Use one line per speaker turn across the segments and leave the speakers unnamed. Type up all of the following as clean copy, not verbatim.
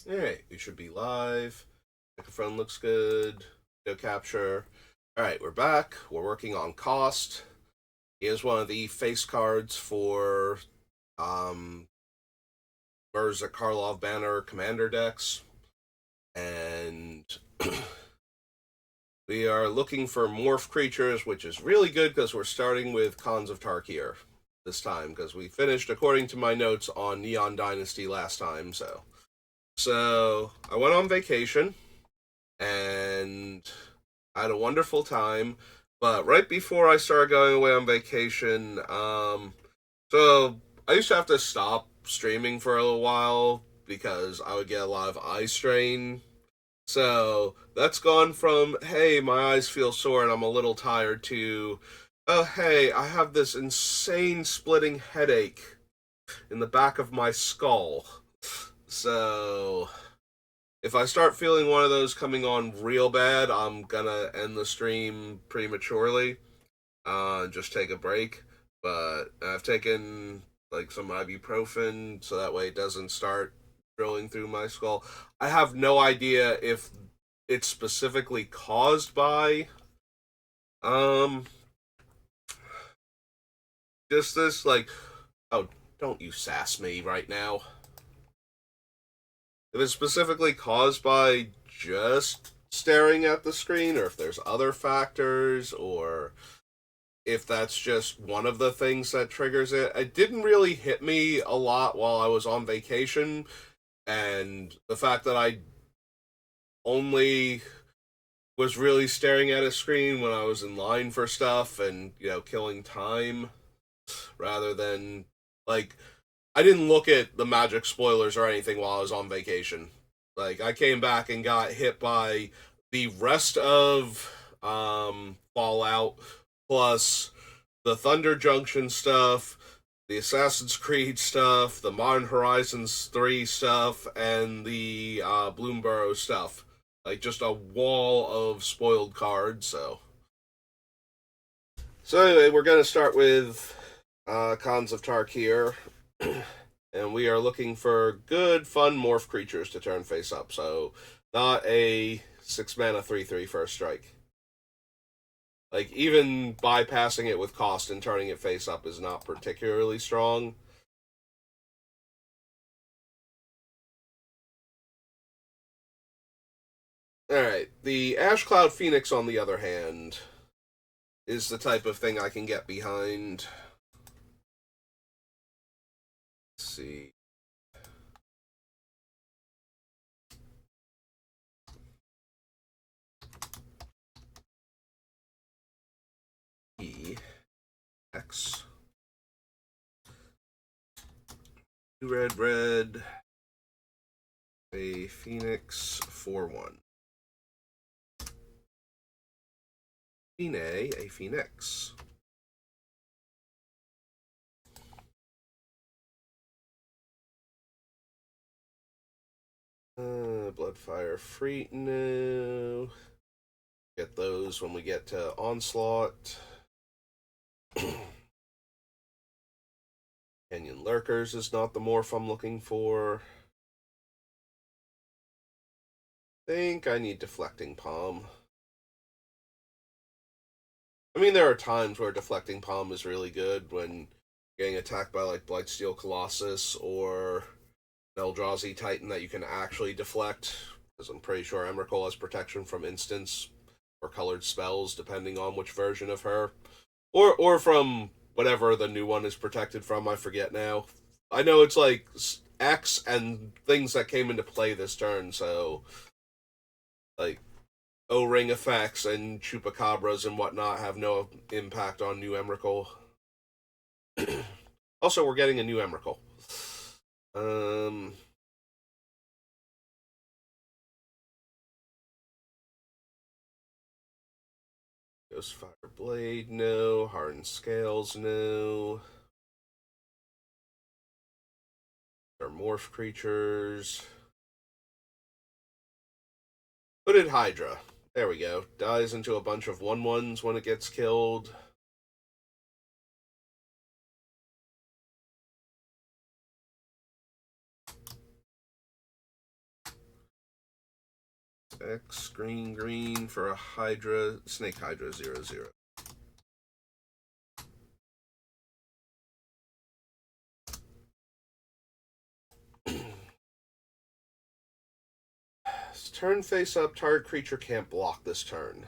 Alright, we should be live. Microphone looks good. Go capture. Alright, we're back. We're working on Kaust. He is one of the face cards for Mirza Karlov Banner Commander decks. And we are looking for morph creatures, which is really good because we're starting with Khans of Tarkir this time, because we finished, according to my notes, on Neon Dynasty last time, So I went on vacation and I had a wonderful time. But right before I started going away on vacation, so I used to have to stop streaming for a little while because I would get a lot of eye strain. So that's gone from, hey, my eyes feel sore and I'm a little tired, to, oh, hey, I have this insane splitting headache in the back of my skull. So if I start feeling one of those coming on real bad, I'm gonna end the stream prematurely. Just take a break. But I've taken like some ibuprofen so that way it doesn't start drilling through my skull. I have no idea if it's specifically caused by um just this, like, oh, don't you sass me right now. If it's specifically caused by just staring at the screen, or if there's other factors, or if that's just one of the things that triggers it. It didn't really hit me a lot while I was on vacation, and the fact that I only was really staring at a screen when I was in line for stuff and, killing time rather than, like, I didn't look at the Magic spoilers or anything while I was on vacation. Like, I came back and got hit by the rest of Fallout, plus the Thunder Junction stuff, the Assassin's Creed stuff, the Modern Horizons 3 stuff, and the Bloomborough stuff. Like, just a wall of spoiled cards, So anyway, we're going to start with Khans of Tarkir. And we are looking for good, fun morph creatures to turn face up. So, not a 6-mana 3/3 first strike. Like, even bypassing it with cost and turning it face up is not particularly strong. Alright, the Ash Cloud Phoenix, on the other hand, is the type of thing I can get behind. Let's see. X. Red, red. A Phoenix 4/1. Fine, a Phoenix. Bloodfire Freet, no. Get those when we get to Onslaught. Canyon Lurkers is not the morph I'm looking for. Think I need Deflecting Palm. I mean, there are times where Deflecting Palm is really good when getting attacked by, like, Blightsteel Colossus or Eldrazi Titan that you can actually deflect, because I'm pretty sure Emrakul has protection from instants or colored spells, depending on which version of her. Or from whatever the new one is protected from, I forget now. I know it's like X and things that came into play this turn, so like O-Ring effects and Chupacabras and whatnot have no impact on new Emrakul. Also, we're getting a new Emrakul. Ghostfire Blade, no. Hardened Scales, no. They're morph creatures. Hooded Hydra. There we go. Dies into a bunch of 1/1s when it gets killed. X green green for a Hydra, Snake Hydra 0/0. Turn face up, target creature can't block this turn.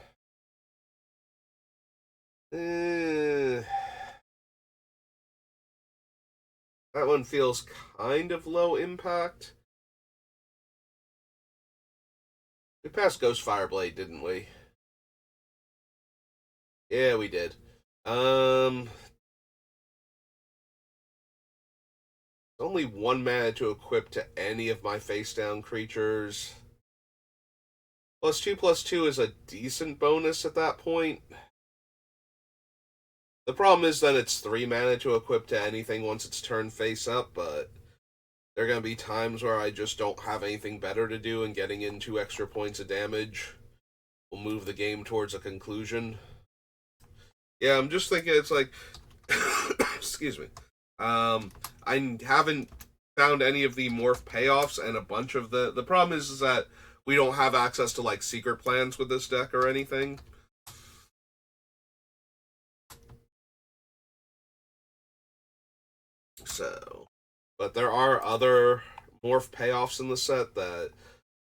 That one feels kind of low impact. We passed Ghost Fireblade, didn't we? Yeah, we did. Only one mana to equip to any of my face down creatures. +2/+2 is a decent bonus at that point. The problem is that it's 3 mana to equip to anything once it's turned face up, but there are going to be times where I just don't have anything better to do, and getting in 2 extra points of damage will move the game towards a conclusion. Yeah, I'm just thinking it's like, excuse me. I haven't found any of the morph payoffs, and a bunch of the problem is that we don't have access to like secret plans with this deck or anything. So, but there are other morph payoffs in the set that,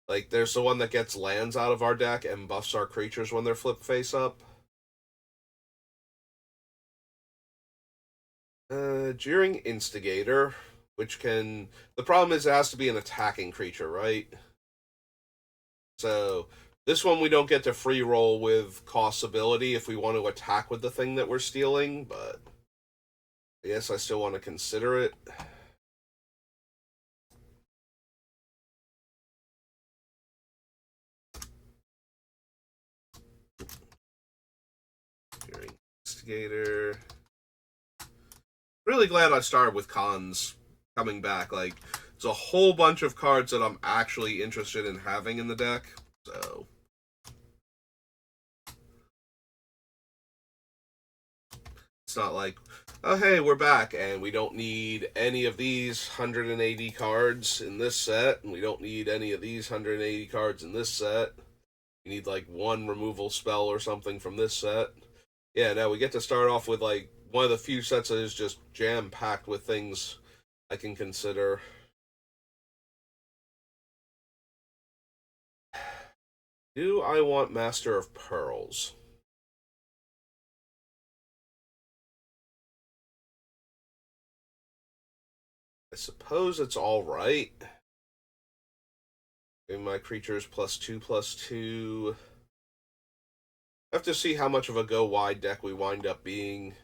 like, there's the one that gets lands out of our deck and buffs our creatures when they're flipped face up. Jeering Instigator, which can... The problem is it has to be an attacking creature, right? So, this one we don't get to free roll with cost ability if we want to attack with the thing that we're stealing, but I guess I still want to consider it. Jeering Instigator. Really glad I started with cons coming back. Like, there's a whole bunch of cards that I'm actually interested in having in the deck, so... It's not like, oh hey, we're back, and we don't need any of these 180 cards in this set, and we don't need any of these 180 cards in this set. We need like one removal spell or something from this set. Yeah, now we get to start off with like one of the few sets that is just jam-packed with things I can consider. Do I want Master of Pearls? I suppose it's alright. Giving my creatures +2/+2. I have to see how much of a go wide deck we wind up being.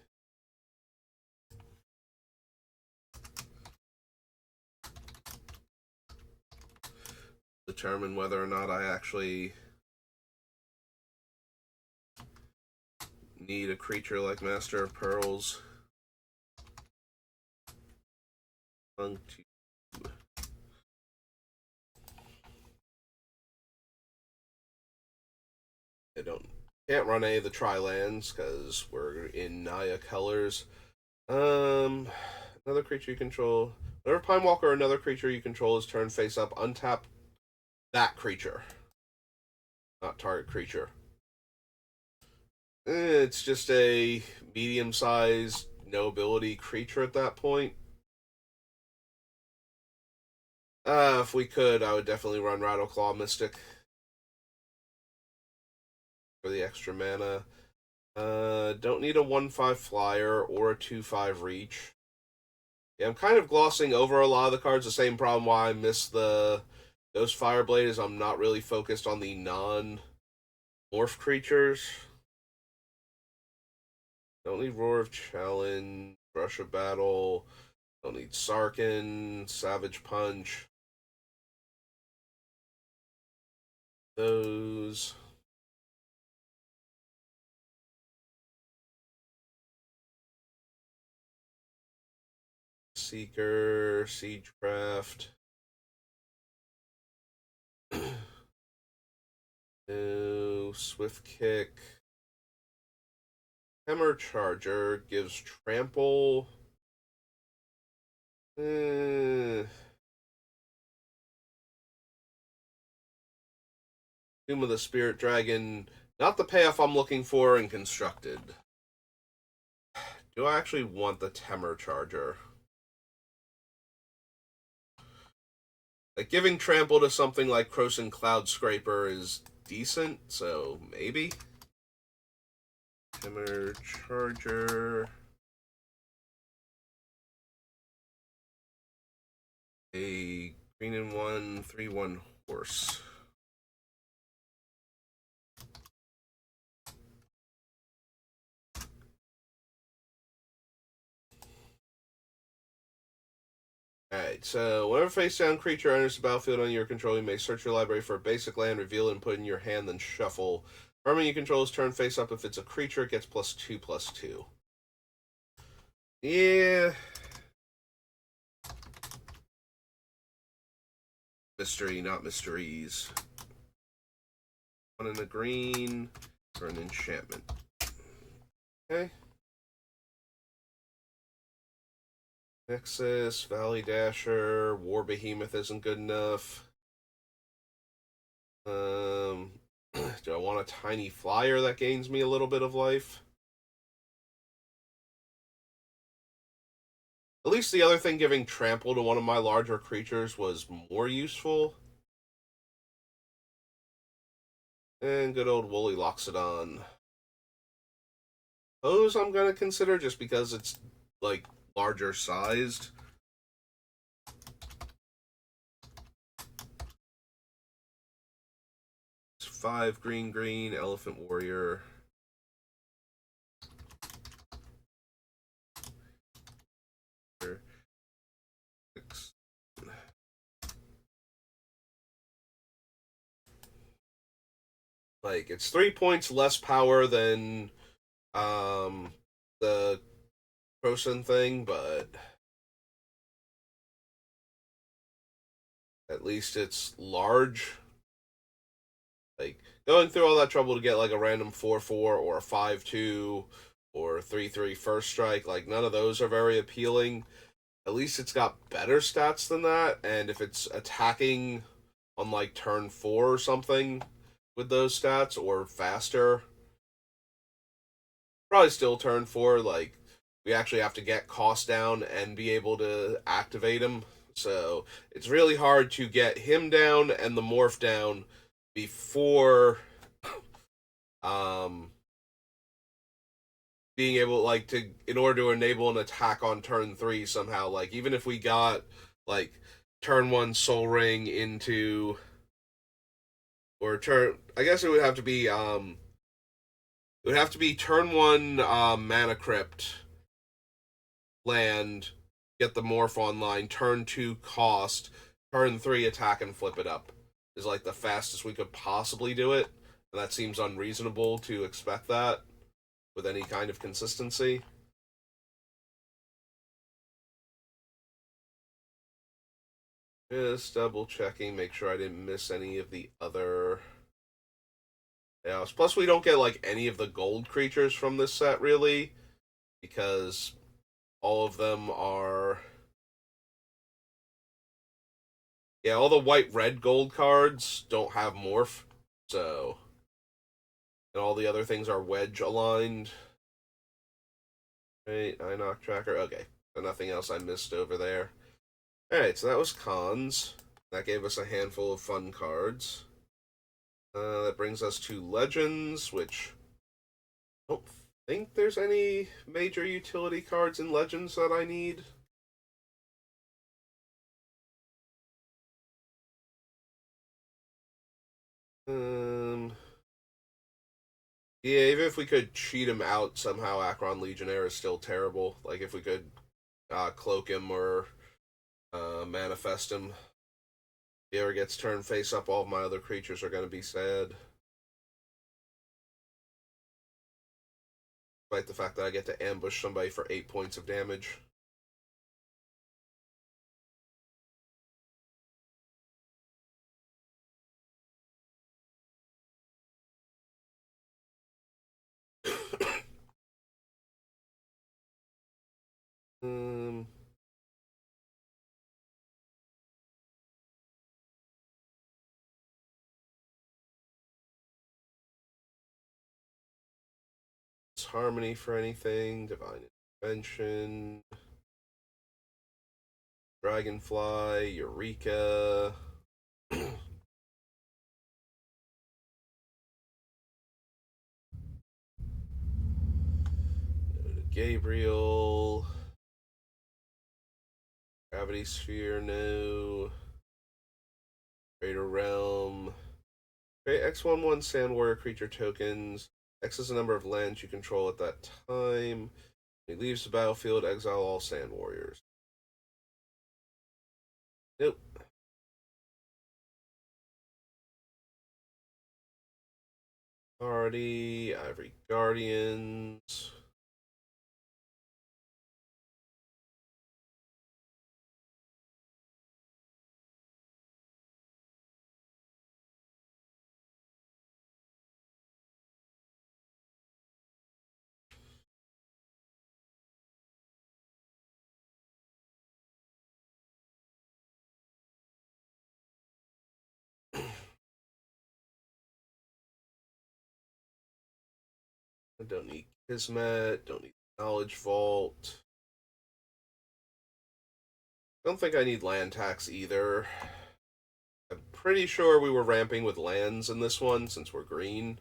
Determine whether or not I actually need a creature like Master of Pearls. I can't run any of the tri-lands because we're in Naya colors. Another creature you control. Whenever Pine Walker or another creature you control is turned face up, untap that creature, not target creature. It's just a medium-sized, no ability creature at that point. If we could, I would definitely run Rattleclaw Mystic for the extra mana. Don't need a 1/5 flyer or a 2/5 reach. Yeah, I'm kind of glossing over a lot of the cards. The same problem why I missed the Ghost Fireblade is I'm not really focused on the non-morph creatures. Don't need Roar of Challenge, Rush of Battle. Don't need Sarkin, Savage Punch. Those. Seeker, Siegecraft. No, Swift Kick. Hammer Charger gives Trample. Tomb of the Spirit Dragon, not the payoff I'm looking for in Constructed. Do I actually want the Temur Charger? Like, giving Trample to something like Krosan Cloud Scraper is decent, so maybe. Temur Charger. A green and 1, 3/1 horse. Alright, so whenever face-down creature enters the battlefield on your control, you may search your library for a basic land, reveal it, and put it in your hand, then shuffle. Permanent you control is turn face up. If it's a creature, it gets +2/+2. Yeah. Mystery, not mysteries. One in the green for an enchantment. Okay. Nexus, Valley Dasher, War Behemoth isn't good enough. Do I want a tiny flyer that gains me a little bit of life? At least the other thing, giving trample to one of my larger creatures, was more useful. And good old Woolly Loxodon. Those I'm gonna consider just because it's like larger sized. It's 5 green, Elephant Warrior. Like, it's 3 points less power than the Krosan thing, but at least it's large. Like, going through all that trouble to get like a random 4/4 or a 5/2 or 3/3 first strike, like none of those are very appealing. At least it's got better stats than that, and if it's attacking on like turn 4 or something with those stats or faster, probably still turn 4. Like, we actually have to get cost down and be able to activate him. So it's really hard to get him down and the morph down before um being able, like, to, in order to enable an attack on turn 3 somehow. Like, even if we got like turn 1 Soul Ring into, or turn, I guess it would have to be turn 1 Mana Crypt land, get the morph online, turn 2 cost, turn 3 attack and flip it up is like the fastest we could possibly do it, and that seems unreasonable to expect that with any kind of consistency. Just double checking, make sure I didn't miss any of the other. Yeah, plus we don't get like any of the gold creatures from this set really, because all of them are, yeah, all the white red gold cards don't have morph, so, and all the other things are wedge aligned. Right, eye knock tracker. Okay, so nothing else I missed over there. Alright, so that was cons. That gave us a handful of fun cards. That brings us to Legends, which I don't think there's any major utility cards in Legends that I need. Yeah, even if we could cheat him out somehow, Akron Legionnaire is still terrible. Like, if we could cloak him or manifest him. If he ever gets turned face up, all of my other creatures are going to be sad. Despite the fact that I get to ambush somebody for 8 points of damage. um, Harmony for anything. Divine Intervention. Dragonfly. Eureka. Gabriel. Gravity Sphere, no. Greater Realm. Create X11 Sand Warrior creature tokens. X is the number of lands you control at that time. When he leaves the battlefield, exile all Sand Warriors. Nope. Party, Ivory Guardians. I don't need Kismet, don't need Knowledge Vault. Don't think I need land tax either. I'm pretty sure we were ramping with lands in this one since we're green.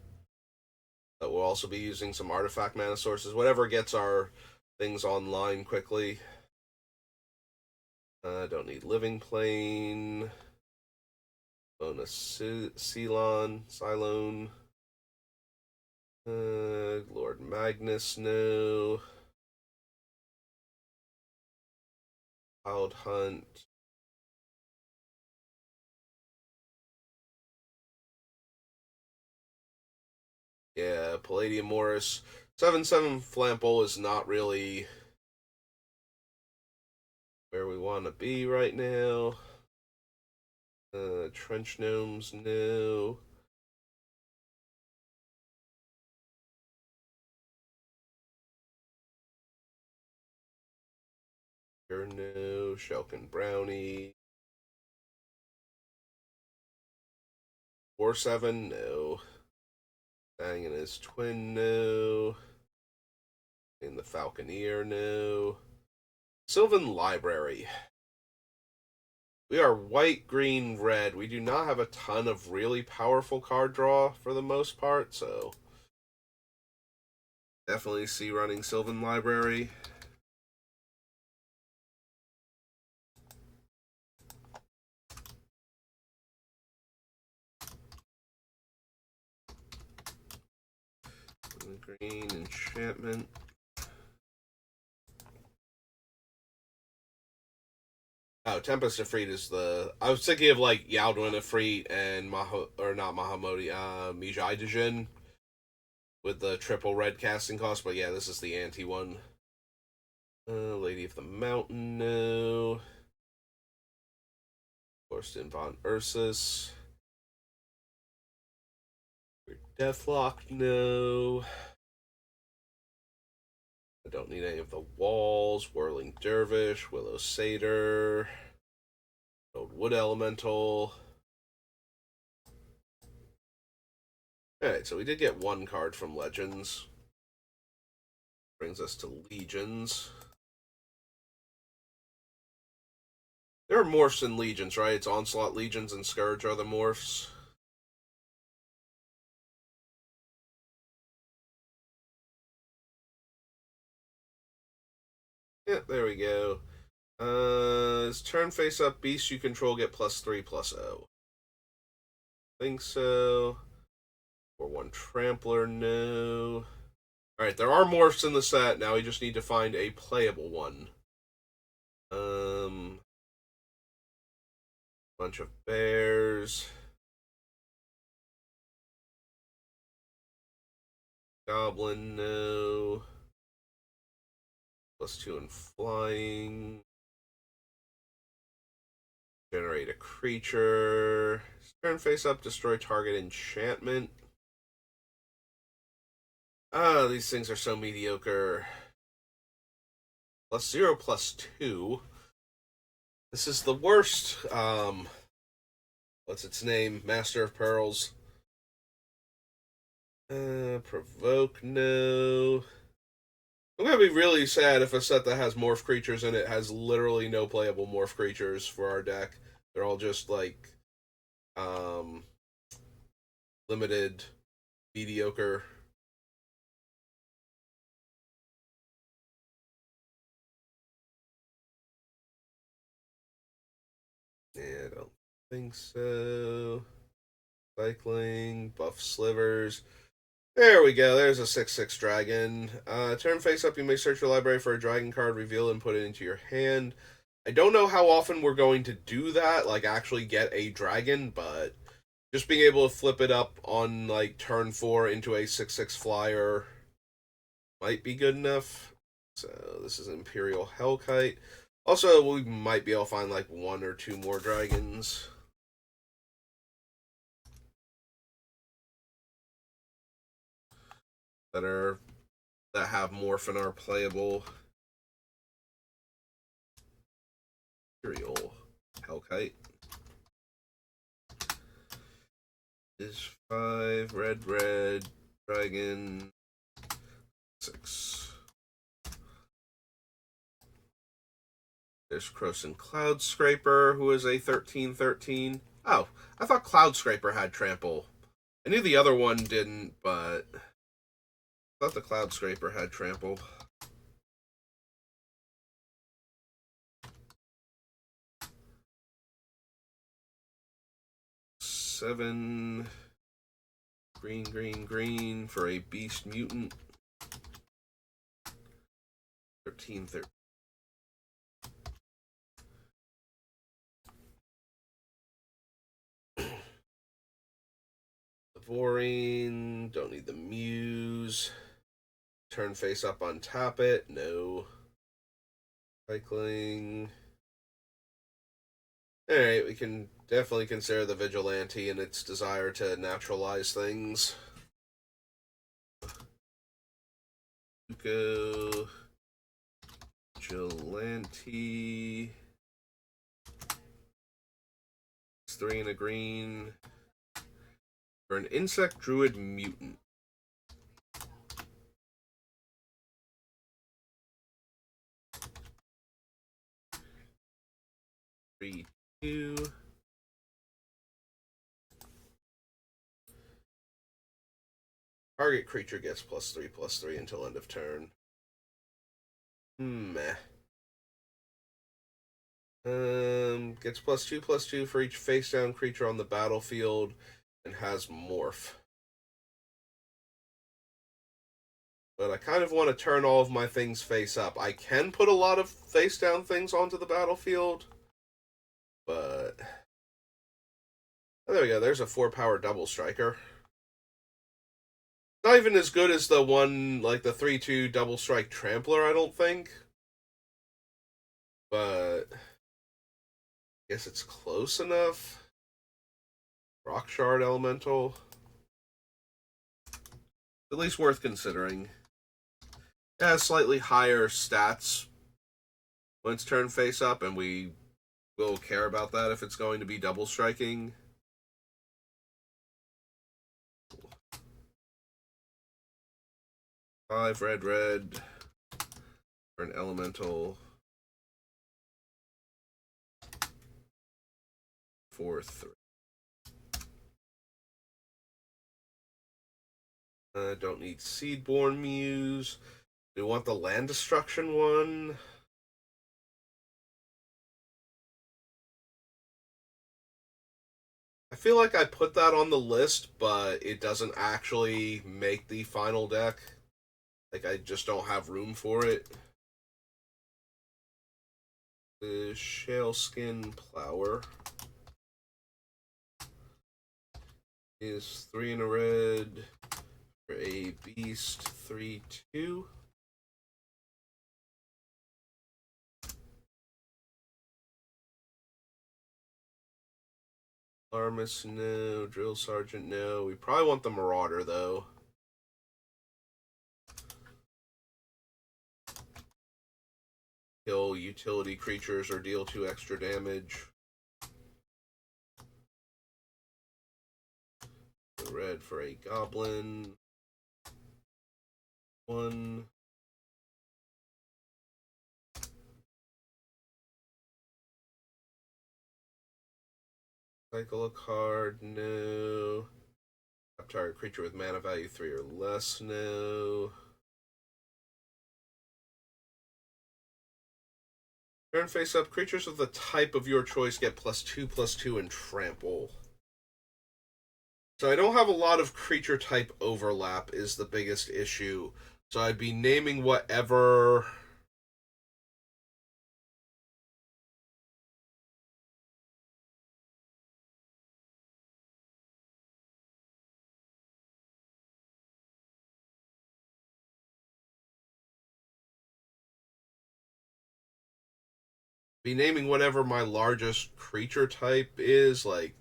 But we'll also be using some artifact mana sources, whatever gets our things online quickly. Don't need Living Plane. Bonus Cylon. Lord Magnus, no. Wild Hunt. Yeah, Palladium Morris. 7/7 Flample is not really where we want to be right now. Trench Gnomes, no. No. Shelkin Brownie. 4/7, no. Bang and his twin, no. In the Falconeer, no. Sylvan Library. We are white, green, red. We do not have a ton of really powerful card draw for the most part, so definitely see running Sylvan Library. Green enchantment. Oh, Tempest Ifrit is the. I was thinking of like Yaldwin Ifrit and not Mahamodi, Mijai Dejin with the triple red casting cost, but yeah, this is the anti one. Lady of the Mountain, no. Thorsten von Ursus. Deathlock, no. I don't need any of the walls. Whirling Dervish, Willow Satyr, Old Wood Elemental. Alright, so we did get one card from Legends. Brings us to Legions. There are morphs in Legions, right? It's Onslaught Legions and Scourge are the morphs. Yeah, there we go. Is turn face up, beasts you control get +3/+0. Think so. Or one Trampler, no. Alright, there are morphs in the set. Now we just need to find a playable one. Bunch of bears. Goblin, no. +2 in flying. Generate a creature. Turn face up, destroy target enchantment. Ah, these things are so mediocre. +0, +2. This is the worst. What's its name? Master of Pearls. Provoke, no. I'm gonna be really sad if a set that has morph creatures in it has literally no playable morph creatures for our deck. They're all just like um, limited, mediocre. Yeah, I don't think so. Cycling, buff slivers. There we go. There's a 6/6 dragon. Turn face up, you may search your library for a dragon card, reveal it, and put it into your hand. I don't know how often we're going to do that, like actually get a dragon, but just being able to flip it up on like turn 4 into a 6/6 flyer might be good enough. So this is Imperial Hellkite. Also, we might be able to find like one or two more dragons that are that have morph and are playable. Imperial Hellkite is 5 red dragon 6. There's Croson Cloud Scraper, who is a 13/13. Oh, I thought Cloud Scraper had trample. I knew the other one didn't, but I thought the Cloud Scraper had trample. Seven green for a beast mutant. 13/13. Vorine, don't need the Muse. Turn face up, untap it. No. Cycling. Alright, we can definitely consider the Vigilante and its desire to naturalize things. Go. Vigilante. It's 3 and a green. For an insect druid mutant. 3/2. Target creature gets +3/+3 until end of turn. Meh. Gets +2/+2 for each face down creature on the battlefield and has morph. But I kind of want to turn all of my things face up. I can put a lot of face down things onto the battlefield, but oh, there we go. There's a 4-power double striker. Not even as good as the one, like the 3/2 double strike trampler, I don't think. But I guess it's close enough. Rock Shard Elemental. At least worth considering. It has slightly higher stats when it's turned face up, and we will care about that if it's going to be double striking. Five red for an elemental. 4/3. Don't need Seedborn Muse. Do we want the land destruction one? I feel like I put that on the list, but it doesn't actually make the final deck. Like, I just don't have room for it. The Shaleskin Plower is 3 and a red for a beast 3/2. Armis, no. Drill Sergeant, no. We probably want the Marauder, though. Kill utility creatures or deal 2 extra damage. Red for a Goblin. 1. Cycle a card, no. Tap target creature with mana value 3 or less, no. Turn face up, creatures of the type of your choice get +2/+2 and trample. So I don't have a lot of creature type overlap is the biggest issue. So I'd be naming whatever. Be naming whatever my largest creature type is, like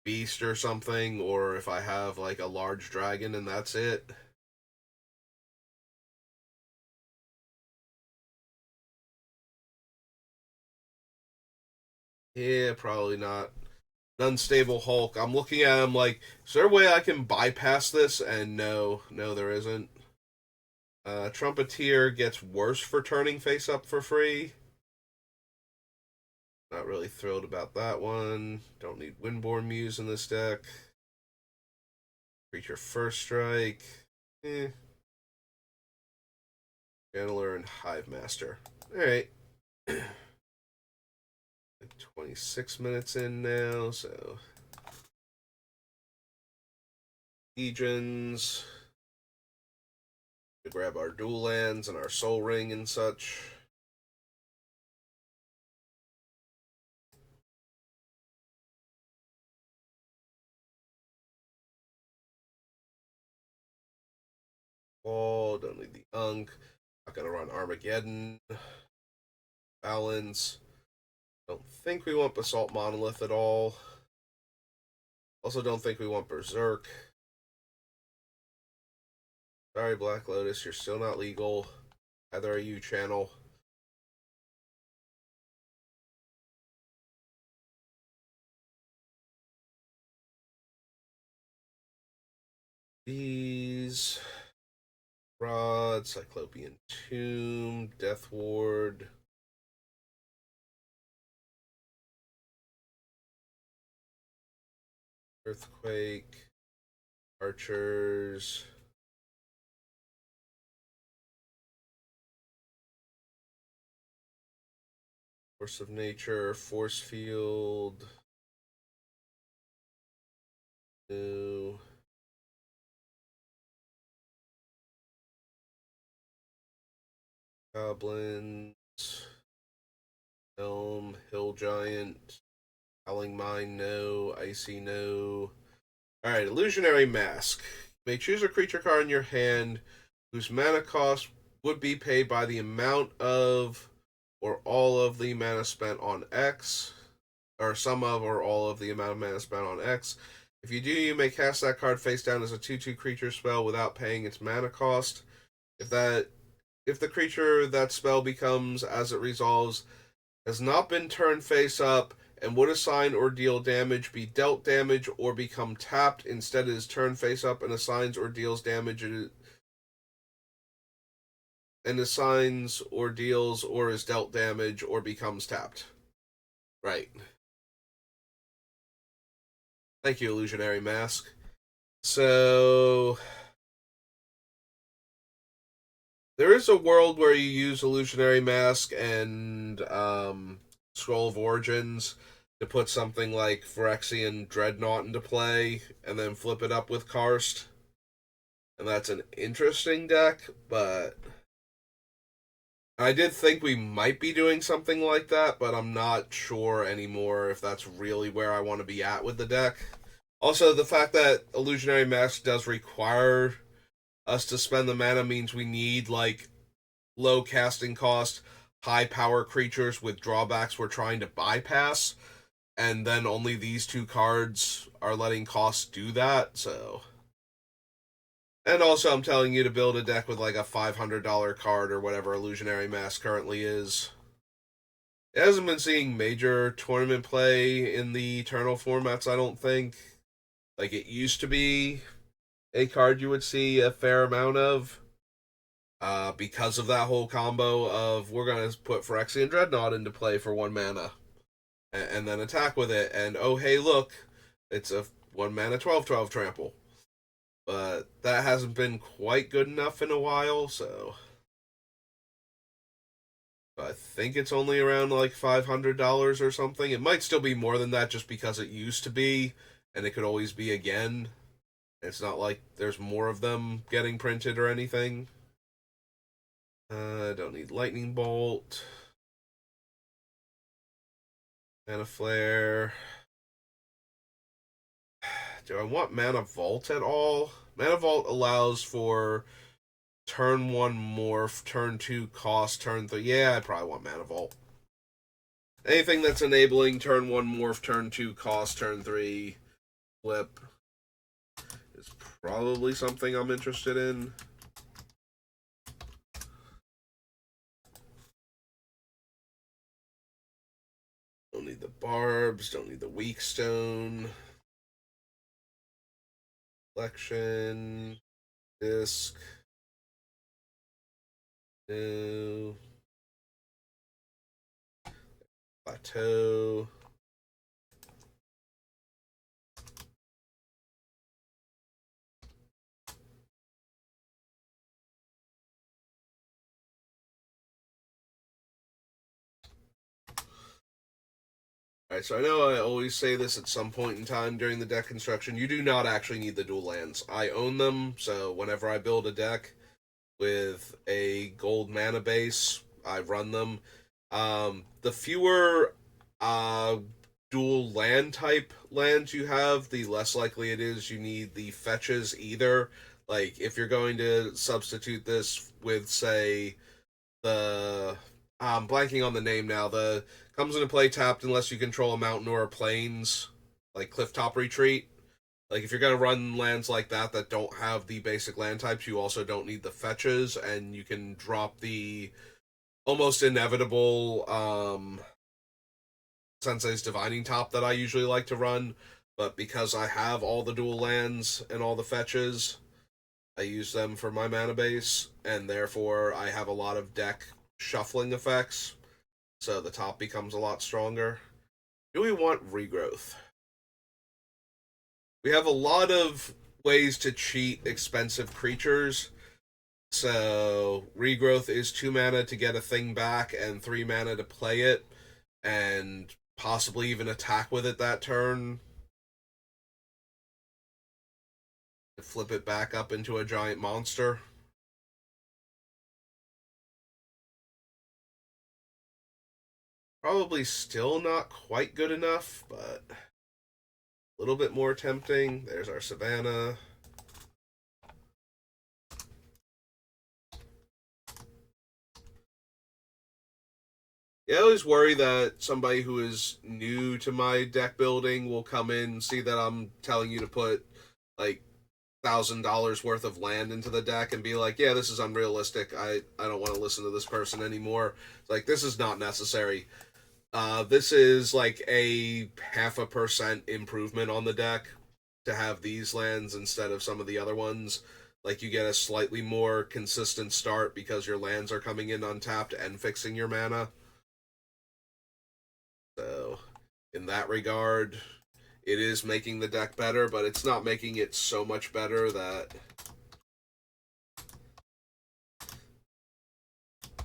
beast or something, or if I have like a large dragon and that's it. Yeah, probably not. An unstable Hulk. I'm looking at him like, is there a way I can bypass this? And no, there isn't. Trumpeter gets worse for turning face up for free. Not really thrilled about that one. Don't need Windborn Muse in this deck. Creature First Strike. Eh. Channeler and Hive Master. Alright. Like 26 minutes in now, so. Legions. To grab our dual lands and our Soul Ring and such. Don't need the Unk. Not gonna run Armageddon. Balance. Don't think we want Basalt Monolith at all. Also don't think we want Berserk. Sorry, Black Lotus, you're still not legal. Neither are you, Channel. These. Rod, Cyclopean Tomb, Death Ward. Earthquake. Archers. Force of Nature, Force Field. New. Goblins. Elm, Hill Giant. Howling Mine, no. Icy, no. Alright, Illusionary Mask. You may choose a creature card in your hand whose mana cost would be paid by the amount of or all of the mana spent on X, or some of or all of the amount of mana spent on X. If you do, you may cast that card face down as a 2/2 creature spell without paying its mana cost. If the creature that spell becomes as it resolves has not been turned face up and would assign or deal damage, be dealt damage, or become tapped, instead it is turned face up and assigns or deals damage and assigns or deals or is dealt damage or becomes tapped. Right. Thank you, Illusionary Mask. So there is a world where you use Illusionary Mask and Scroll of Origins to put something like Phyrexian Dreadnought into play and then flip it up with Karst. And that's an interesting deck, but I did think we might be doing something like that, but I'm not sure anymore if that's really where I want to be at with the deck. Also, the fact that Illusionary Mask does require us to spend the mana means we need like low casting cost, high power creatures with drawbacks we're trying to bypass, and then only these two cards are letting costs do that. So, and also I'm telling you to build a deck with like a $500 card or whatever Illusionary Mask currently is. It hasn't been seeing major tournament play in the Eternal formats, I don't think. Like it used to be a card you would see a fair amount of. Because of that whole combo of we're gonna put Phyrexian Dreadnought into play for 1 mana. and then attack with it. And oh, hey, look, it's a 1 mana 12/12 trample. But that hasn't been quite good enough in a while, so I think it's only around like $500 or something. It might still be more than that just because it used to be, and it could always be again. It's not like there's more of them getting printed or anything. I don't need lightning bolt. Mana flare. Do I want mana vault at all? Mana vault allows for turn 1 morph, turn 2 cost, turn 3. Yeah, I probably want mana vault. Anything that's enabling turn 1 morph, turn 2 cost, turn 3 flip is probably something I'm interested in. Don't need the barbs, don't need the weak stone. Collection, disc. No. Plateau. Alright, so I know I always say this at some point in time during the deck construction. You do not actually need the dual lands. I own them, so whenever I build a deck with a gold mana base, I run them. The fewer dual land type lands you have, the less likely it is you need the fetches either. Like, if you're going to substitute this with, say, the I'm blanking on the name now. The comes into play tapped unless you control a mountain or a plains, like Clifftop Retreat. Like if you're gonna run lands like that that don't have the basic land types, you also don't need the fetches, and you can drop the almost inevitable Sensei's Divining Top that I usually like to run. But because I have all the dual lands and all the fetches, I use them for my mana base, and therefore I have a lot of deck shuffling effects, so the top becomes a lot stronger. Do we want regrowth? We have a lot of ways to cheat expensive creatures. So regrowth is 2 mana to get a thing back and 3 mana to play it, and possibly even attack with it that turn. To flip it back up into a giant monster. Probably still not quite good enough, but a little bit more tempting. There's our Savannah. Yeah, I always worry that somebody who is new to my deck building will come in and see that I'm telling you to put like $1,000 worth of land into the deck and be like, yeah, this is unrealistic. I don't want to listen to this person anymore. It's like, this is not necessary. This is like a 0.5% improvement on the deck to have these lands instead of some of the other ones. Like you get a slightly more consistent start because your lands are coming in untapped and fixing your mana. So, in that regard, it is making the deck better, but it's not making it so much better that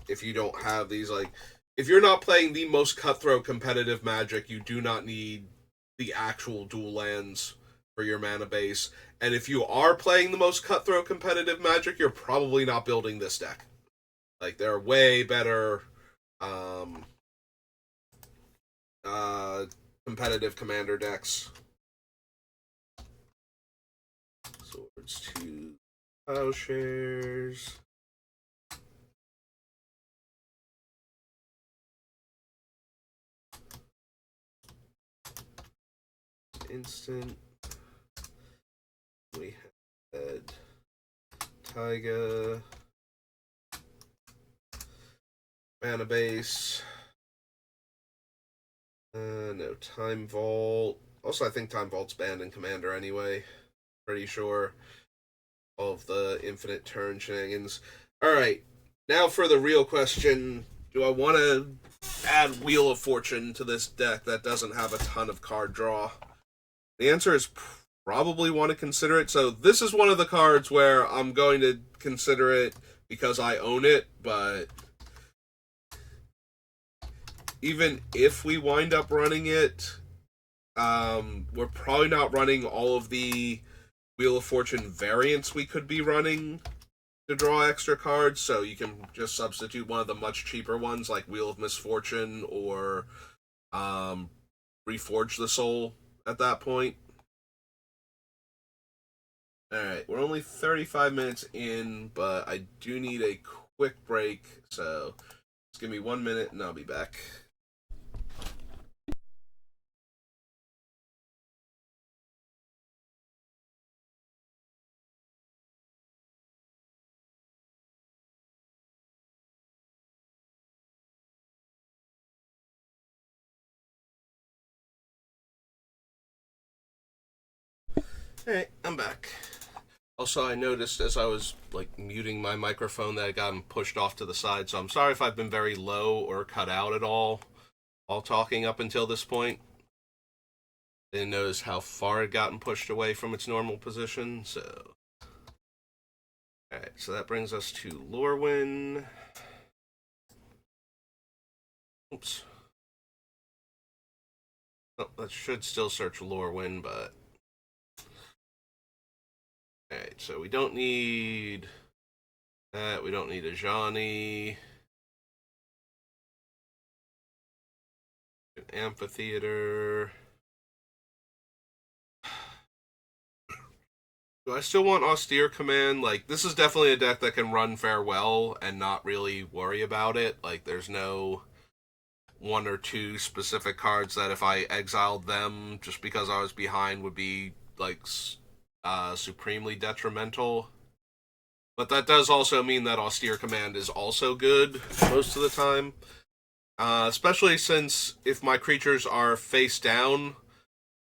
if you don't have these, like, if you're not playing the most cutthroat competitive Magic, you do not need the actual dual lands for your mana base. And if you are playing the most cutthroat competitive Magic, you're probably not building this deck. Like, there are way better uh, competitive commander decks. Swords to Plowshares. Instant. We had Taiga. Mana base. No, Time Vault. Also, I think Time Vault's banned in Commander anyway. Pretty sure. All of the infinite turn shenanigans. Alright, now for the real question. do I want to add Wheel of Fortune to this deck that doesn't have a ton of card draw? The answer is probably want to consider it. So this is one of the cards where I'm going to consider it because I own it, but even if we wind up running it, we're probably not running all of the Wheel of Fortune variants we could be running to draw extra cards, so you can just substitute one of the much cheaper ones like Wheel of Misfortune or Reforge the Soul at that point. Alright, we're only 35 minutes in, but I do need a quick break, so just give me 1 minute and I'll be back. Alright, I'm back. Also, I noticed as I was muting my microphone that I got him pushed off to the side, so I'm sorry if I've been very low or cut out at all while talking up until this point. Didn't notice how far it gotten pushed away from its normal position, so. Alright, so that brings us to Lorwyn. Oops. Oh, that should still search Lorwyn, but. Alright, so we don't need that. We don't need a Ajani. An Amphitheater. Do I still want Austere Command? This is definitely a deck that can run Farewell and not really worry about it. There's no one or two specific cards that if I exiled them just because I was behind would be, supremely detrimental. But that does also mean that Austere Command is also good most of the time. Especially since if my creatures are face down,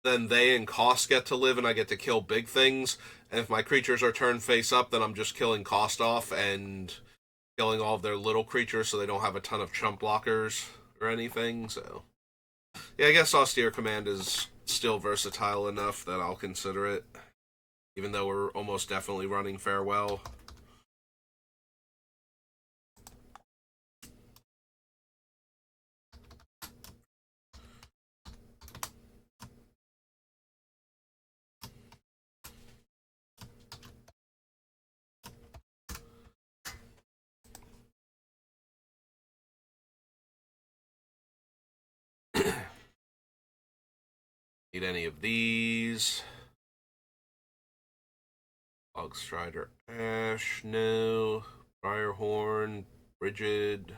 then they and Kaust get to live and I get to kill big things. And if my creatures are turned face up, then I'm just killing Kaust off and killing all of their little creatures so they don't have a ton of chump blockers or anything. So, yeah, I guess Austere Command is still versatile enough that I'll consider it, even though we're almost definitely running Farewell. Need any of these? Hogstrider Ash, no. Briarhorn, Brigid,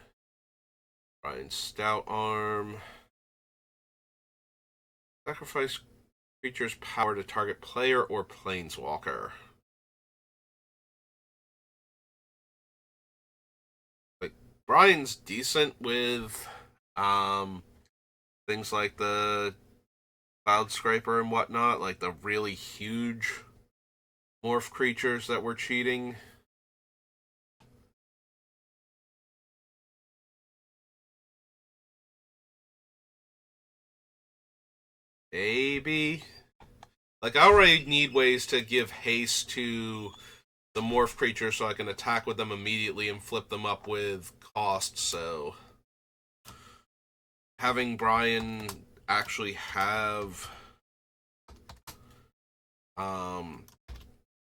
Brian Stout Arm. Sacrifice creature's power to target player or planeswalker. Brian's decent with things like the Cloud Scraper and whatnot, like the really huge morph creatures that we're cheating. Maybe. I already need ways to give haste to the morph creatures so I can attack with them immediately and flip them up with cost, so having Brian actually have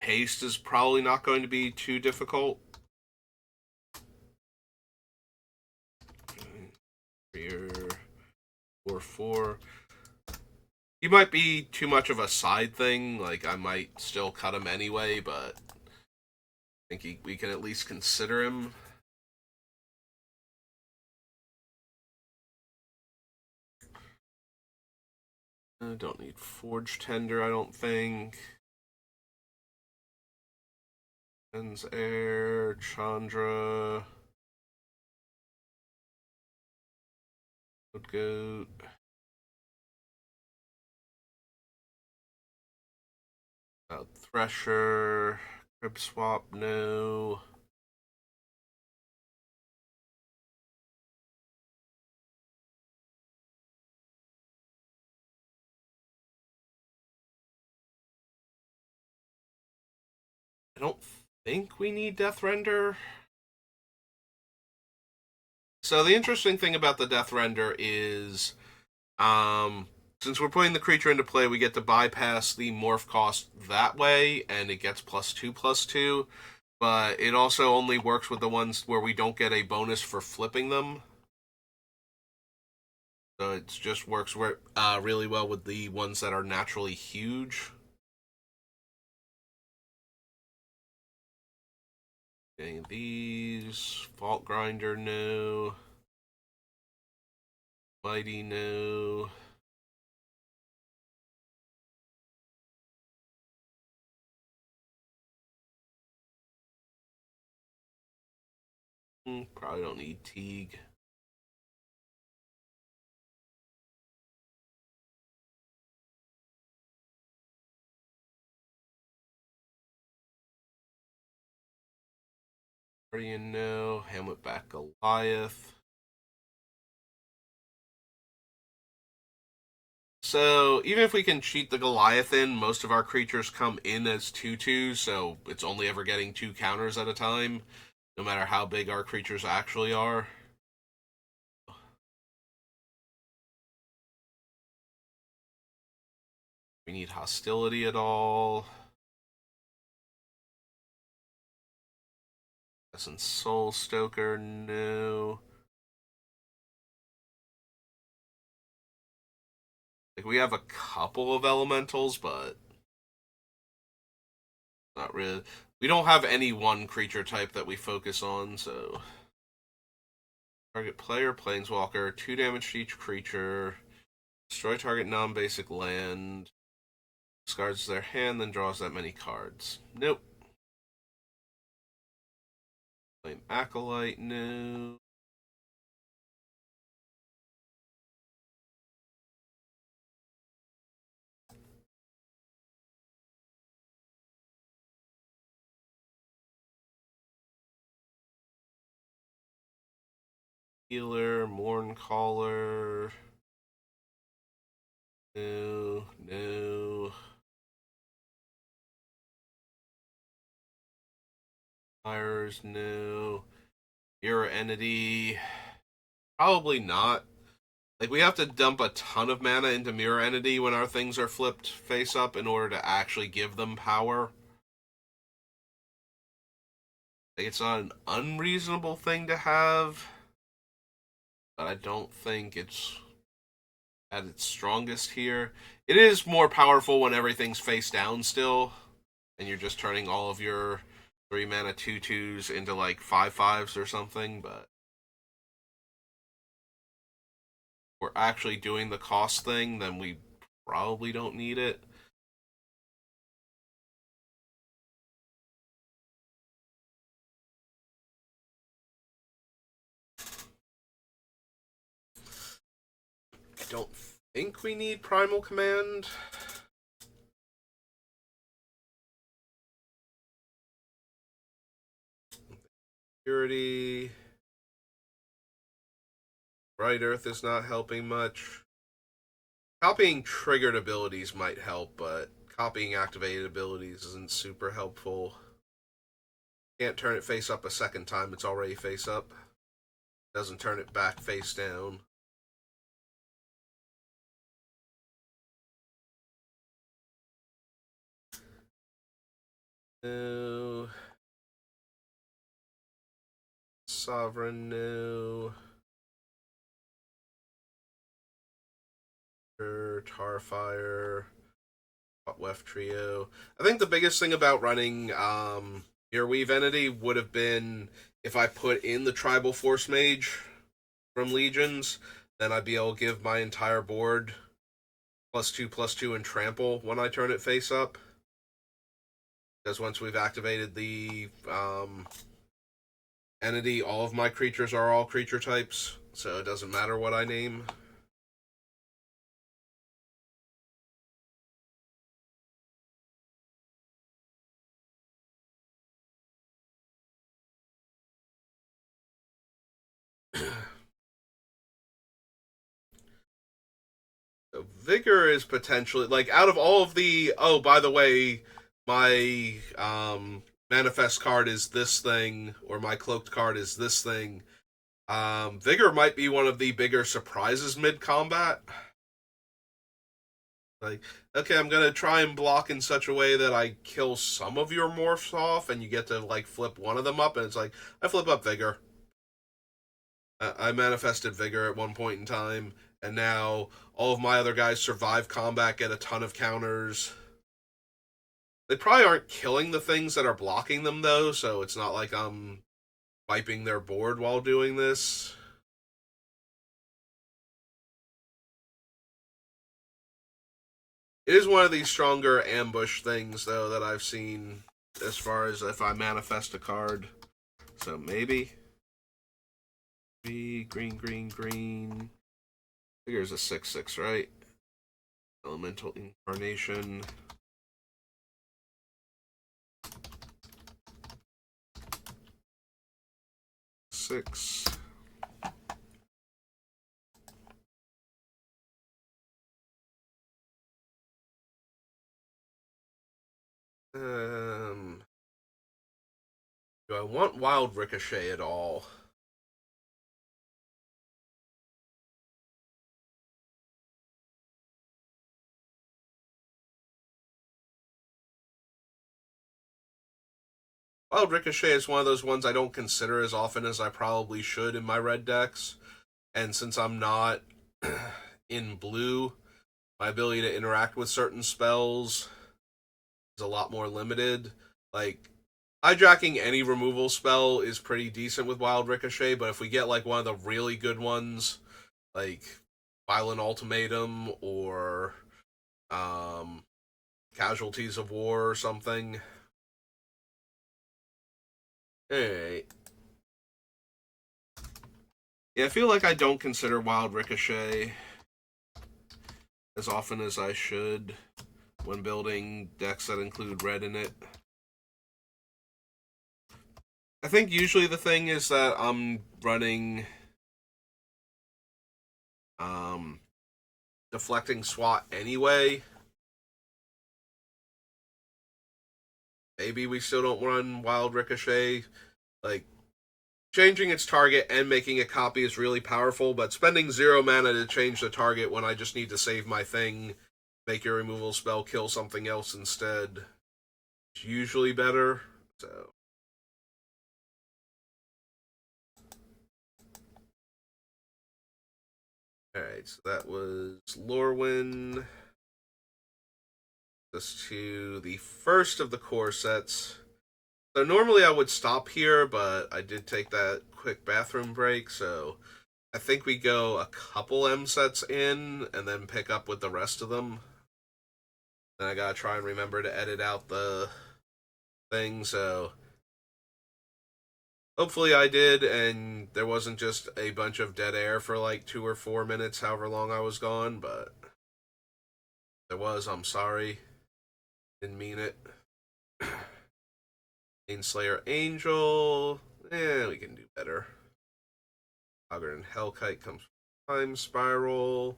haste is probably not going to be too difficult. Here, 4/4. He might be too much of a side thing. I might still cut him anyway, but I think we can at least consider him. I don't need Forge Tender, I don't think. Ends Air, Chandra. Goat. Thresher. Crib Swap, no. I don't think we need Death Render. So the interesting thing about the Death Render is, since we're putting the creature into play, we get to bypass the morph cost that way, and it gets +2/+2. But it also only works with the ones where we don't get a bonus for flipping them. So it just works really well with the ones that are naturally huge. Okay, these Fault Grinder, no. Mighty, no. Probably don't need Teague. Guardian, no. Hamlet back Goliath. So even if we can cheat the Goliath in, most of our creatures come in as 2/2, so it's only ever getting 2 counters at a time, no matter how big our creatures actually are. We need hostility at all. Essence Soul Stoker, no. Like, we have a couple of elementals, but not really. We don't have any one creature type that we focus on, so. Target player, planeswalker, 2 damage to each creature. Destroy target non-basic land. Discards their hand, then draws that many cards. Nope. Flame Acolyte, no. Healer, Mourncaller. No, no. Fires, no. Mirror Entity. Probably not. Like, we have to dump a ton of mana into Mirror Entity when our things are flipped face up in order to actually give them power. Like, it's not an unreasonable thing to have, but I don't think it's at its strongest here. It is more powerful when everything's face down still, and you're just turning all of your 3 mana 2/2s into like 5/5s or something, but if we're actually doing the cost thing, then we probably don't need it. I don't think we need Primal Command. Purity. Bright Earth is not helping much. Copying triggered abilities might help, but copying activated abilities isn't super helpful. Can't turn it face up a second time, it's already face up. Doesn't turn it back face down. No. Sovereign, no. Tarfire. Hot Weft Trio. I think the biggest thing about running Earweave Entity would have been if I put in the Tribal Force Mage from Legions, then I'd be able to give my entire board +2/+2 and trample when I turn it face up. Because once we've activated the entity, all of my creatures are all creature types, so it doesn't matter what I name. So Vigor is potentially, like, out of all of the, oh, by the way, my manifest card is this thing, or my cloaked card is this thing. Vigor might be one of the bigger surprises mid combat. Like, okay, I'm gonna try and block in such a way that I kill some of your morphs off, and you get to like flip one of them up, and it's like I flip up Vigor. I manifested Vigor at one point in time, and now all of my other guys survive combat, get a ton of counters. They probably aren't killing the things that are blocking them though, so it's not like I'm wiping their board while doing this. It is one of these stronger ambush things though that I've seen as far as if I manifest a card. So maybe. Green, green, green. Figure's a 6/6, right? Elemental Incarnation. Six. Do I want Wild Ricochet at all? Wild Ricochet is one of those ones I don't consider as often as I probably should in my red decks. And since I'm not in blue, my ability to interact with certain spells is a lot more limited. Like, hijacking any removal spell is pretty decent with Wild Ricochet, but if we get like one of the really good ones, like Violent Ultimatum or Casualties of War or something. Alright. Yeah, I feel like I don't consider Wild Ricochet as often as I should when building decks that include red in it. I think usually the thing is that I'm running deflecting SWAT anyway. Maybe we still don't run Wild Ricochet. Like, changing its target and making a copy is really powerful, but spending 0 mana to change the target when I just need to save my thing, make your removal spell, kill something else instead, is usually better. So. Alright, so that was Lorwyn. This to the first of the core sets. So normally I would stop here, but I did take that quick bathroom break, so I think we go a couple M sets in and then pick up with the rest of them. Then I gotta try and remember to edit out the thing, so hopefully I did, and there wasn't just a bunch of dead air for like 2 or 4 minutes, however long I was gone, but there was, I'm sorry. Didn't mean it. Slayer Angel. We can do better. Augur and Hellkite comes from Time Spiral.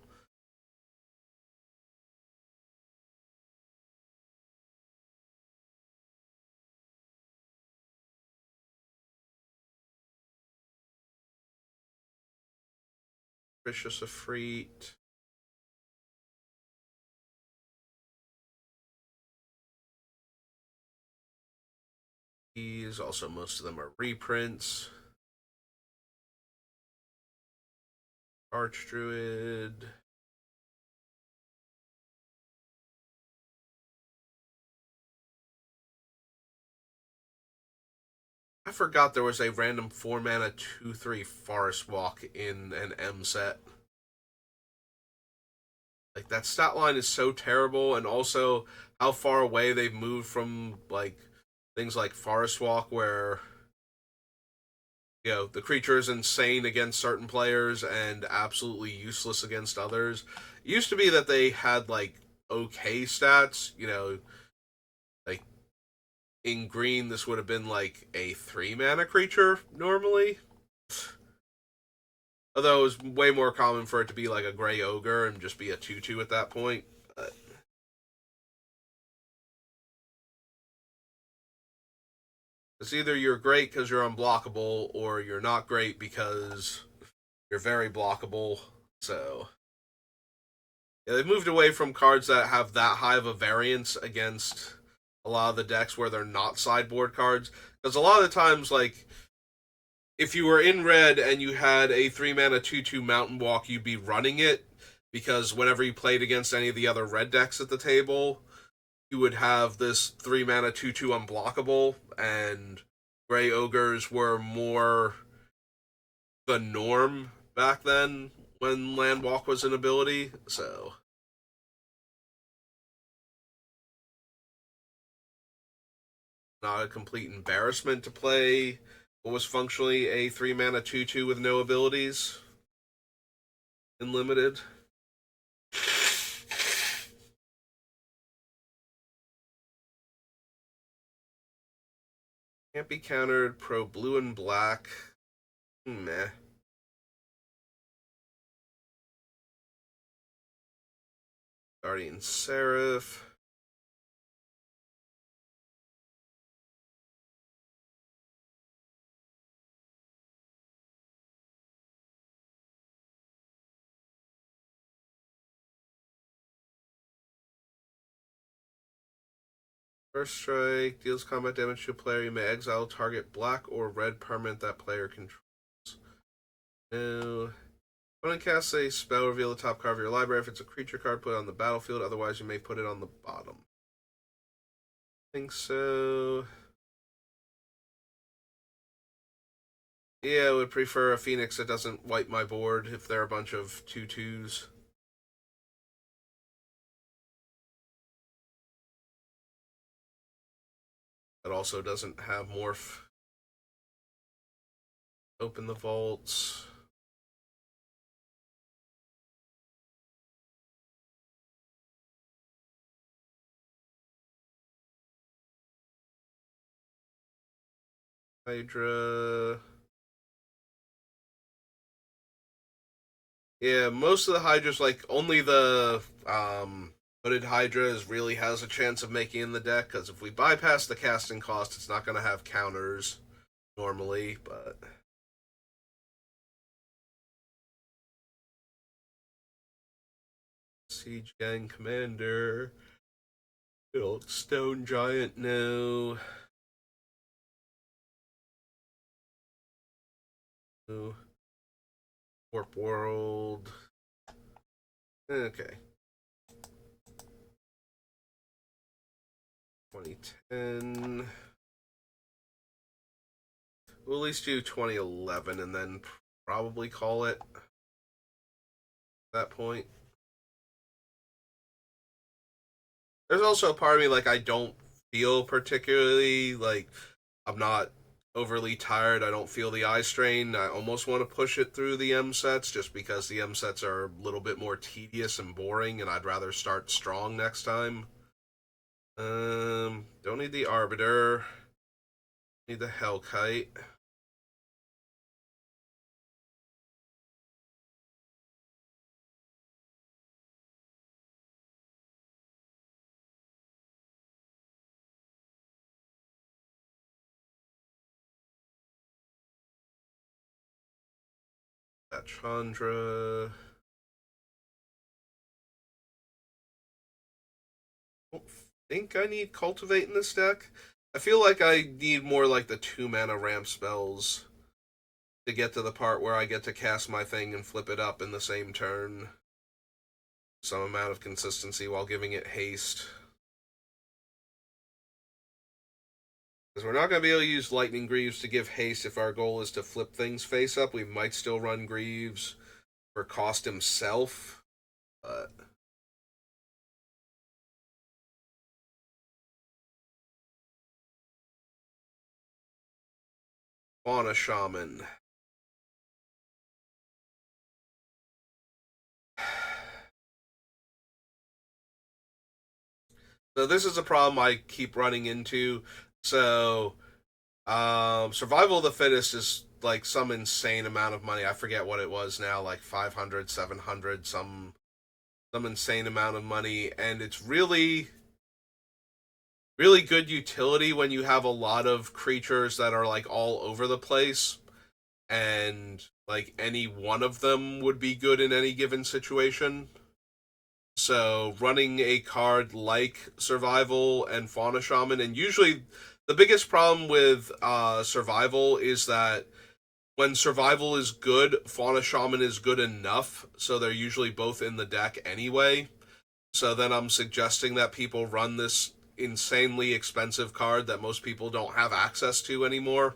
Vicious Efreet. These also, most of them are reprints. Archdruid. I forgot there was a random 4 mana 2/3 Forest Walk in an M set. Like, that stat line is so terrible, and also how far away they've moved from like things like Forest Walk, where the creature is insane against certain players and absolutely useless against others. It used to be that they had like okay stats, like in green this would have been like a 3 mana creature normally. Although it was way more common for it to be like a gray ogre and just be a 2/2 at that point. But It's either you're great because you're unblockable, or you're not great because you're very blockable. So yeah, they've moved away from cards that have that high of a variance against a lot of the decks where they're not sideboard cards. Because a lot of the times, like, if you were in red and you had a 3-mana 2/2 Mountain Walk, you'd be running it, because whenever you played against any of the other red decks at the table, you would have this 3-mana 2/2 unblockable, and Gray Ogres were more the norm back then when Land Walk was an ability, so not a complete embarrassment to play what was functionally a 3-mana 2/2 with no abilities in limited. Can't be countered, pro blue and black. Meh. Guardian Seraph. First strike deals combat damage to a player. You may exile target black or red permanent that player controls. No. When it casts a spell, reveal the top card of your library. If it's a creature card, put it on the battlefield. Otherwise, you may put it on the bottom. I think so. Yeah, I would prefer a Phoenix that doesn't wipe my board if they're a bunch of 2/2s. That also doesn't have morph. Open the vaults. Hydra. Yeah, most of the Hydras, like, only the Hooded Hydra really has a chance of making in the deck, because if we bypass the casting cost, it's not going to have counters normally, but... Siege Gang Commander. Build Stone Giant, no. No. Warp World. Okay. 2010. We'll at least do 2011 and then probably call it at that point. There's also a part of me, like, I don't feel particularly, like, I'm not overly tired. I don't feel the eye strain. I almost want to push it through the M sets just because the M sets are a little bit more tedious and boring, and I'd rather start strong next time. Don't need the Arbiter. Need the Hellkite. That Chandra. I don't think I need Cultivate in this deck. I feel like I need more like the 2-mana ramp spells to get to the part where I get to cast my thing and flip it up in the same turn. Some amount of consistency while giving it haste. Because we're not going to be able to use Lightning Greaves to give haste if our goal is to flip things face up. We might still run Greaves for cost himself, but... Fauna Shaman. So this is a problem I keep running into. So, Survival of the Fittest is like some insane amount of money. I forget what it was now, like 500, 700, some insane amount of money, and it's really really good utility when you have a lot of creatures that are like all over the place, and like any one of them would be good in any given situation. So running a card like Survival and Fauna Shaman, and usually the biggest problem with Survival is that when Survival is good, Fauna Shaman is good enough, so they're usually both in the deck anyway. So then I'm suggesting that people run this insanely expensive card that most people don't have access to anymore.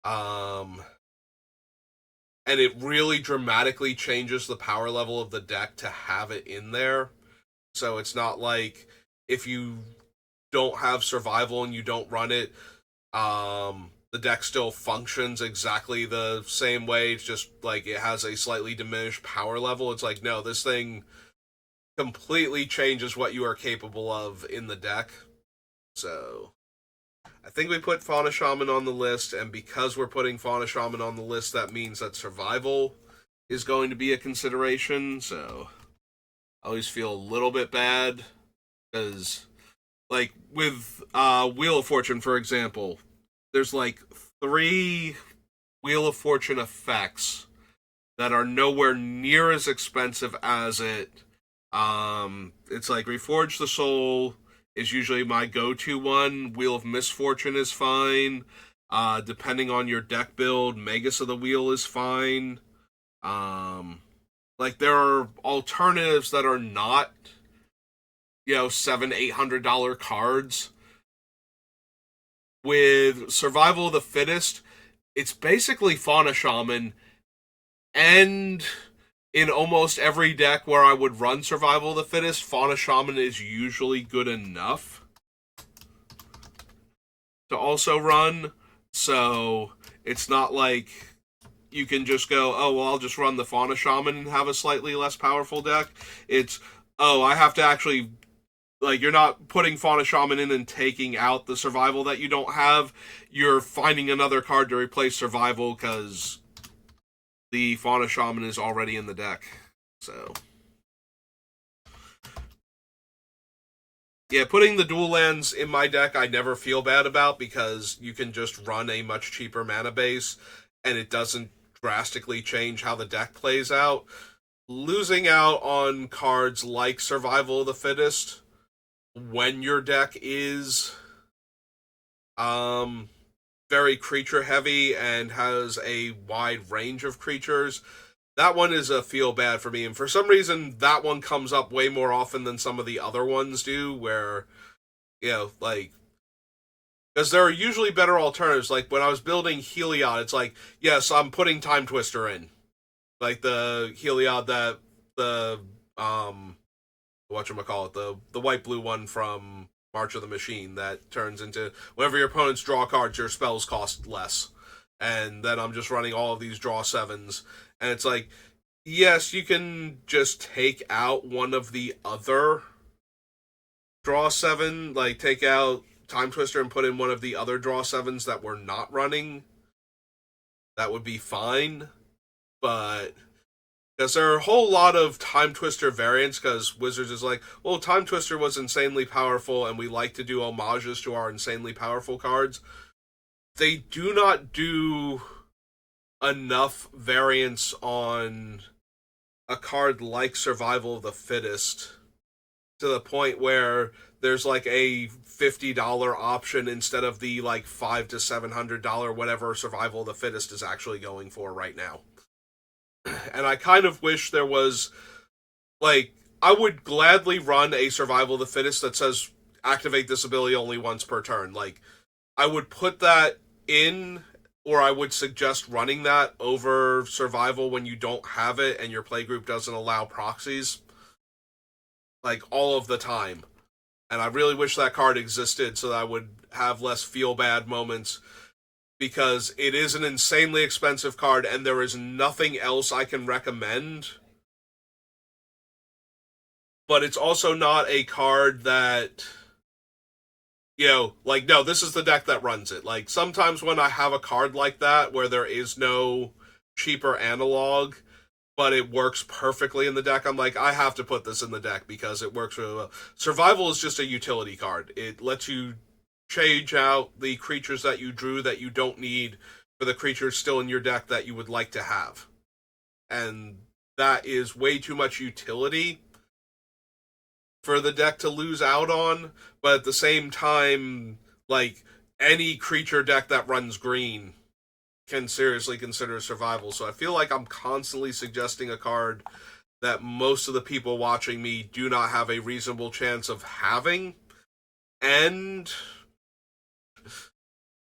Um, and it really dramatically changes the power level of the deck to have it in there. So it's not like if you don't have Survival and you don't run it, the deck still functions exactly the same way. It's just like it has a slightly diminished power level. It's like, no, this thing completely changes what you are capable of in the deck. So I think we put Fauna Shaman on the list, and because we're putting Fauna Shaman on the list, that means that Survival is going to be a consideration. So I always feel a little bit bad because, like, with Wheel of Fortune, for example, there's like 3 Wheel of Fortune effects that are nowhere near as expensive as it. It's like Reforge the Soul is usually my go-to one. Wheel of Misfortune is fine. Depending on your deck build, Magus of the Wheel is fine. Like there are alternatives that are not, $700-800 cards. With Survival of the Fittest, it's basically Fauna Shaman, and in almost every deck where I would run Survival of the Fittest, Fauna Shaman is usually good enough to also run. So it's not like you can just go, oh, well, I'll just run the Fauna Shaman and have a slightly less powerful deck. It's, oh, I have to actually, like, you're not putting Fauna Shaman in and taking out the Survival that you don't have. You're finding another card to replace Survival because the Fauna Shaman is already in the deck. So yeah, putting the dual lands in my deck I never feel bad about because you can just run a much cheaper mana base and it doesn't drastically change how the deck plays out. Losing out on cards like Survival of the Fittest when your deck is very creature heavy and has a wide range of creatures, that one is a feel bad for me. And for some reason, that one comes up way more often than some of the other ones do, where, like, because there are usually better alternatives. Like, when I was building Heliod, it's like, yes, I'm putting Time Twister in. Like, the Heliod that, whatchamacallit, the white-blue one from March of the Machine that turns into, whenever your opponents draw cards, your spells cost less. And then I'm just running all of these draw 7s. And it's like, yes, you can just take out one of the other draw 7, like take out Time Twister and put in one of the other draw 7s that we're not running. That would be fine. But because there are a whole lot of Time Twister variants, because Wizards is like, well, Time Twister was insanely powerful, and we like to do homages to our insanely powerful cards. They do not do enough variants on a card like Survival of the Fittest to the point where there's like a $50 option instead of the like $500 to $700 whatever Survival of the Fittest is actually going for right now. And I kind of wish there was, like, I would gladly run a Survival of the Fittest that says activate this ability only once per turn. Like, I would put that in, or I would suggest running that over Survival when you don't have it and your playgroup doesn't allow proxies, like, all of the time. And I really wish that card existed so that I would have less feel-bad moments, because it is an insanely expensive card and there is nothing else I can recommend. But it's also not a card that, like, no, this is the deck that runs it. Like, sometimes when I have a card like that where there is no cheaper analog, but it works perfectly in the deck. I'm like, I have to put this in the deck because it works really well. Survival is just a utility card. It lets you change out the creatures that you drew that you don't need for the creatures still in your deck that you would like to have. And that is way too much utility for the deck to lose out on, but at the same time, like any creature deck that runs green can seriously consider survival. So I feel like I'm constantly suggesting a card that most of the people watching me do not have a reasonable chance of having, and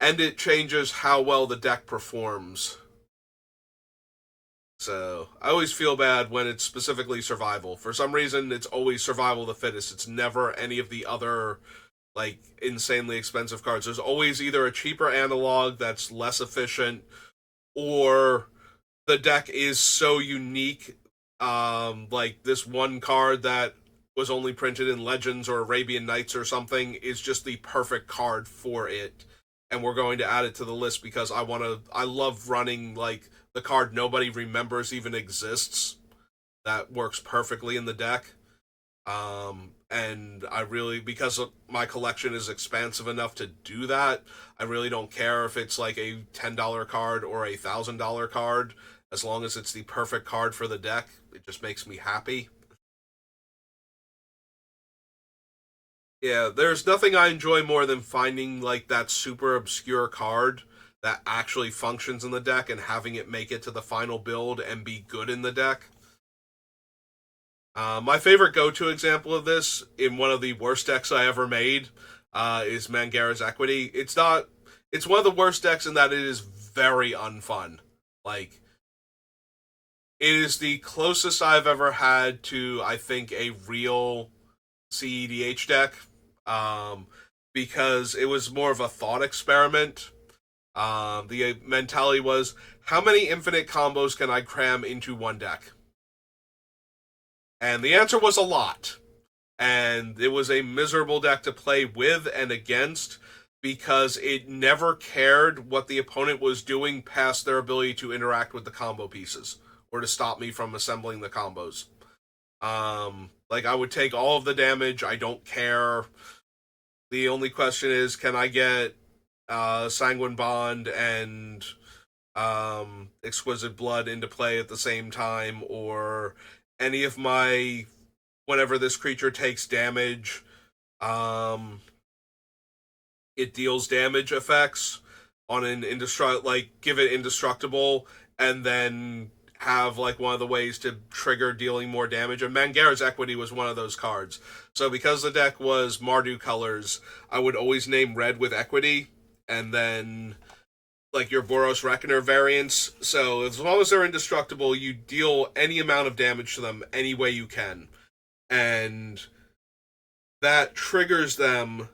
it changes how well the deck performs. So I always feel bad when it's specifically survival. For some reason, it's always survival of the fittest. It's never any of the other like insanely expensive cards. There's always either a cheaper analog that's less efficient, or the deck is so unique. Like this one card that was only printed in Legends or Arabian Nights or something is just the perfect card for it, and we're going to add it to the list because I want to. I love running like the card nobody remembers even exists. That works perfectly in the deck. And I really, because my collection is expansive enough to do that, I really don't care if it's like a $10 card or a $1,000 card. As long as it's the perfect card for the deck, it just makes me happy. Yeah, there's nothing I enjoy more than finding like that super obscure card that actually functions in the deck and having it make it to the final build and be good in the deck. My favorite go-to example of this in one of the worst decks I ever made is Mangara's Equity. It's not. It's one of the worst decks in that it is very unfun. Like it is the closest I've ever had to, I think, a real CEDH deck, um, because it was more of a thought experiment. The mentality was, how many infinite combos can I cram into one deck? And the answer was a lot. And it was a miserable deck to play with and against because it never cared what the opponent was doing past their ability to interact with the combo pieces or to stop me from assembling the combos. Like I would take all of the damage. I don't care. The only question is, can I get Sanguine Bond and Exquisite Blood into play at the same time, or any of my whenever this creature takes damage, um, it deals damage effects on an indestructible, like give it indestructible, and then have like one of the ways to trigger dealing more damage. And Mangara's Equity was one of those cards. So because the deck was Mardu colors, I would always name red with Equity, and then like your Boros Reckoner variants. So as long as they're indestructible, you deal any amount of damage to them any way you can, and that triggers them.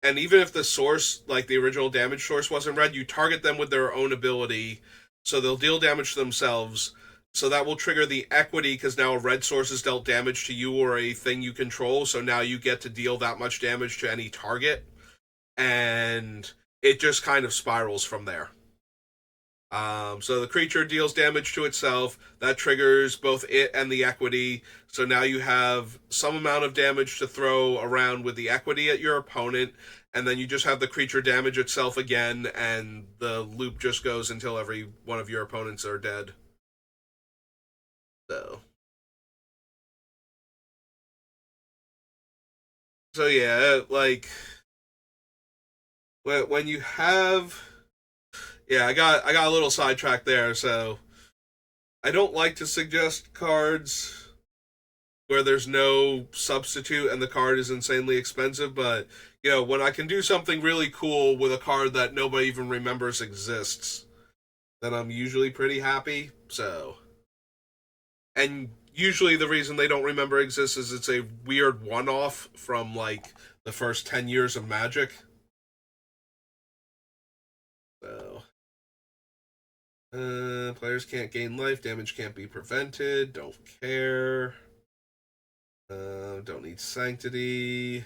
And even if the source, like the original damage source, wasn't red, you target them with their own ability, so they'll deal damage to themselves. So that will trigger the equity because now a red source has dealt damage to you or a thing you control. So now you get to deal that much damage to any target, and it just kind of spirals from there. So the creature deals damage to itself. That triggers both it and the equity. So now you have some amount of damage to throw around with the equity at your opponent, and then you just have the creature damage itself again, and the loop just goes until every one of your opponents are dead. So, so yeah, like when you have, yeah, I got a little sidetracked there. So I don't like to suggest cards where there's no substitute and the card is insanely expensive, but when I can do something really cool with a card that nobody even remembers exists, then I'm usually pretty happy. So, and usually the reason they don't remember exists is it's a weird one-off from like the first 10 years of Magic. So, players can't gain life, damage can't be prevented, don't care. Don't need sanctity,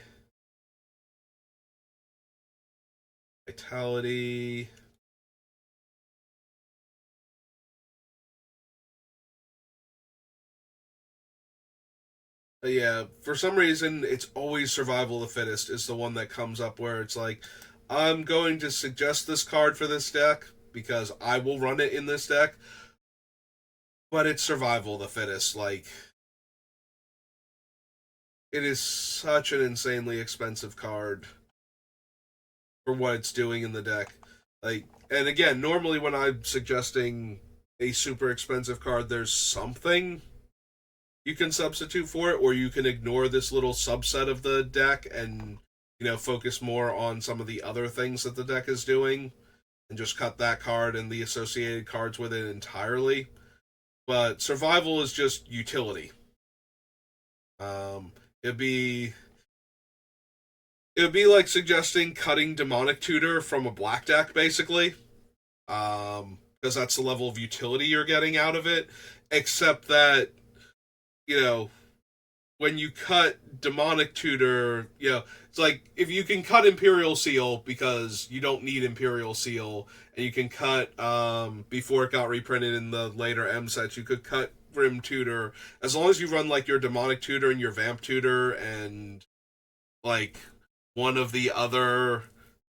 vitality. But yeah, for some reason, it's always survival of the fittest is the one that comes up where it's like, I'm going to suggest this card for this deck because I will run it in this deck, but it's survival of the fittest. Like, it is such an insanely expensive card for what it's doing in the deck. Like, and again, normally when I'm suggesting a super expensive card, there's something you can substitute for it, or you can ignore this little subset of the deck and focus more on some of the other things that the deck is doing, and just cut that card and the associated cards with it entirely. But survival is just utility. Um, it'd be like suggesting cutting demonic tutor from a black deck, basically, because that's the level of utility you're getting out of it. Except that you know when you cut demonic tutor, it's like if you can cut Imperial Seal because you don't need Imperial Seal, and you can cut before it got reprinted in the later M sets, you could cut Grim Tutor as long as you run like your demonic tutor and your vamp tutor and like one of the other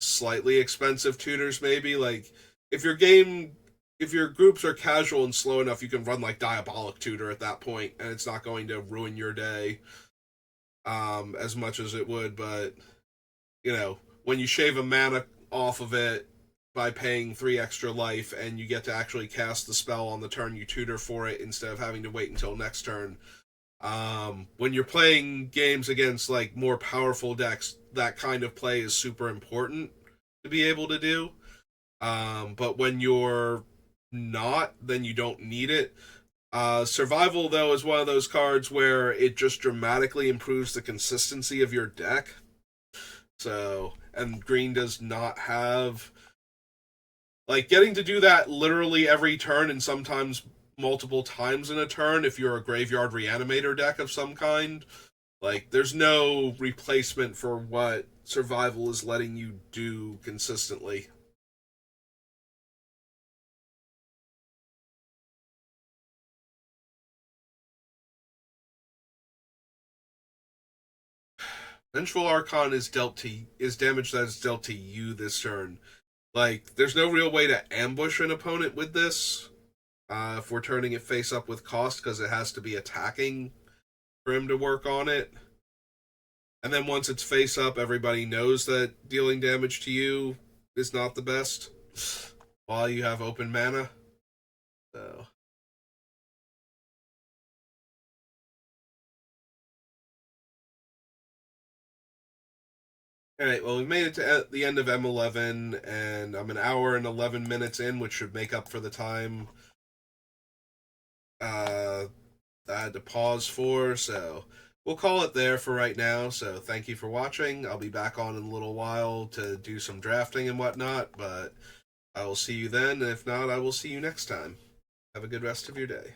slightly expensive tutors, maybe. Like if your game if your groups are casual and slow enough, you can run like Diabolic Tutor at that point, and it's not going to ruin your day as much as it would. But when you shave a mana off of it by paying 3 extra life, and you get to actually cast the spell on the turn you tutor for it instead of having to wait until next turn. When you're playing games against like more powerful decks, that kind of play is super important to be able to do. But when you're not, then you don't need it. Survival, though, is one of those cards where it just dramatically improves the consistency of your deck. So, and green does not have. Like, getting to do that literally every turn and sometimes multiple times in a turn if you're a Graveyard Reanimator deck of some kind. Like, there's no replacement for what survival is letting you do consistently. Vengeful Archon is damage that is dealt to you this turn. Like, there's no real way to ambush an opponent with this. If we're turning it face up with Kaust, because it has to be attacking for him to work on it. And then once it's face up, everybody knows that dealing damage to you is not the best while you have open mana. So. Alright, well, we've made it to the end of M11, and I'm an hour and 11 minutes in, which should make up for the time I had to pause for, so we'll call it there for right now. So thank you for watching. I'll be back on in a little while to do some drafting and whatnot, but I will see you then. And if not, I will see you next time. Have a good rest of your day.